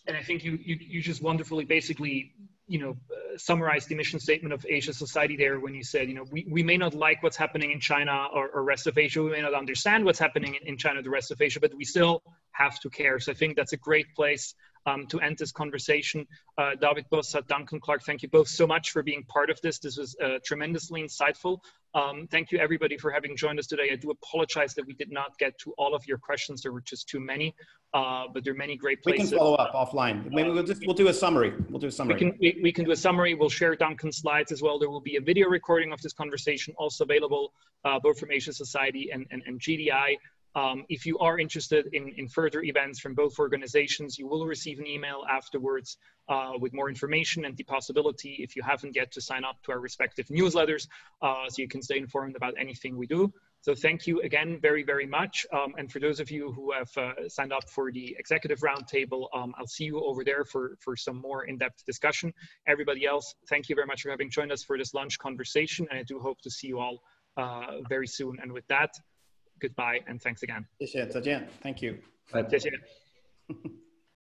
And I think you just wonderfully basically, you know, summarized the mission statement of Asia Society there when you said, you know, we may not like what's happening in China or rest of Asia. We may not understand what's happening in China or the rest of Asia, but we still have to care. So I think that's a great place to end this conversation. David Bossart, Duncan Clark, thank you both so much for being part of this. This was tremendously insightful. Thank you everybody for having joined us today. I do apologize that we did not get to all of your questions. There were just too many, but there are many great places. We can follow up offline. Maybe we'll do a summary. We'll do a summary. We can do a summary. We'll share Duncan's slides as well. There will be a video recording of this conversation also available both from Asia Society and GDI. If you are interested in further events from both organizations, you will receive an email afterwards with more information and the possibility, if you haven't yet, to sign up to our respective newsletters so you can stay informed about anything we do. So thank you again very, very much. And for those of you who have signed up for the executive roundtable, I'll see you over there for some more in-depth discussion. Everybody else, thank you very much for having joined us for this lunch conversation. And I do hope to see you all very soon. And with that, goodbye and thanks again. 谢谢，再见。Thank you. Bye. 谢谢。